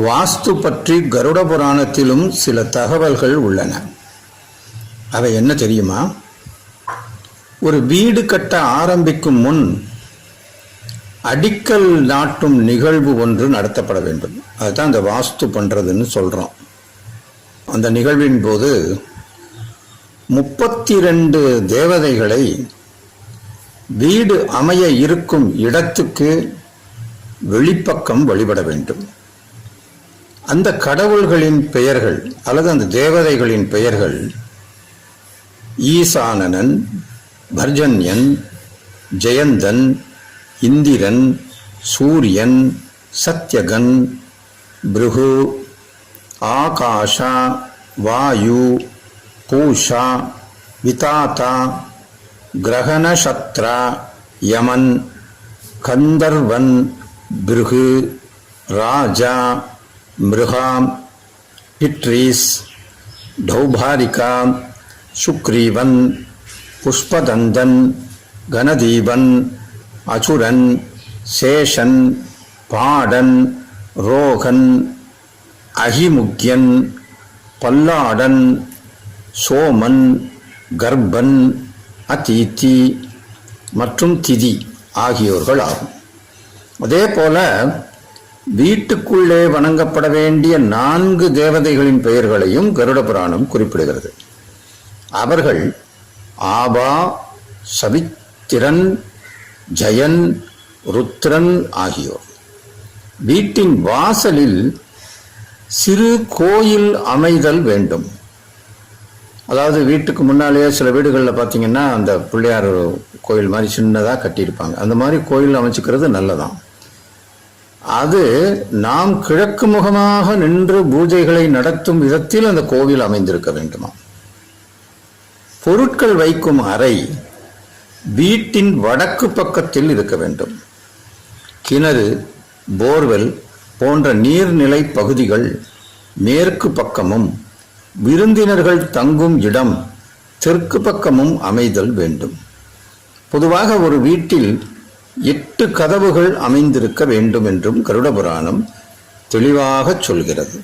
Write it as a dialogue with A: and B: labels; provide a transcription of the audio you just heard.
A: வாஸ்து பற்றி கருட புராணத்திலும் சில தகவல்கள் உள்ளன. அவை என்ன தெரியுமா? ஒரு வீடு கட்ட ஆரம்பிக்கும் முன் அடிக்கல் நாட்டும் நிகழ்வு ஒன்று நடத்தப்பட வேண்டும். அதுதான் இந்த வாஸ்து பண்ணுறதுன்னு சொல்கிறோம். அந்த நிகழ்வின் போது 32 தேவதைகளை வீடு அமைய இருக்கும் இடத்துக்கு வெளிப்பக்கம் வழிபட வேண்டும். அந்த கடவுள்களின் பெயர்கள் அல்லது அந்த தேவதைகளின் பெயர்கள் ஈசானனன், பர்ஜன்யன், ஜெயந்தன், இந்திரன், சூரியன், சத்யகன், பிருகு, ஆகாஷா, வாயு, பூஷா, விதாதா, கிரகணசத்ரா, யமன், கந்தர்வன், பிருகு, ராஜா, மிருகாம், பிட்ரீஸ், டௌபாரிகா, சுக்ரீவன், புஷ்பதந்தன், கணதீபன், அசுரன், சேஷன், பாடன், ரோகன், அகிமுக்யன், பல்லாடன், சோமன், கர்ப்பன், அதிதி மற்றும் திதி ஆகியோர்கள் ஆகும். அதே போல வீட்டுக்குள்ளே வணங்கப்பட வேண்டிய 4 தேவதைகளின் பெயர்களையும் கருட புராணம் குறிப்பிடுகிறது. அவர்கள் ஆபா, சவித்திரன், ஜெயன், ருத்ரன் ஆகியோர். வீட்டின் வாசலில் சிறு கோயில் அமைதல் வேண்டும். அதாவது வீட்டுக்கு முன்னாலேயே சில வீடுகளில் பார்த்தீங்கன்னா அந்த பிள்ளையார் கோயில் மாதிரி சின்னதாக கட்டியிருப்பாங்க. அந்த மாதிரி கோயில் அமைச்சுக்கிறது நல்லதான். அது நாம் கிழக்கு முகமாக நின்று பூஜைகளை நடத்தும் விதத்தில் அந்த கோவில் அமைந்திருக்க வேண்டுமா. பொருட்கள் வைக்கும் அறை வீட்டின் வடக்கு பக்கத்தில் இருக்க வேண்டும். கிணறு, போர்வெல் போன்ற நீர்நிலை பகுதிகள் மேற்கு பக்கமும், விருந்தினர்கள் தங்கும் இடம் தெற்கு பக்கமும் அமைதல் வேண்டும். பொதுவாக ஒரு வீட்டில் 8 கதவுகள் அமைந்திருக்க வேண்டும் என்றும் கருட புராணம் தெளிவாக சொல்கிறது.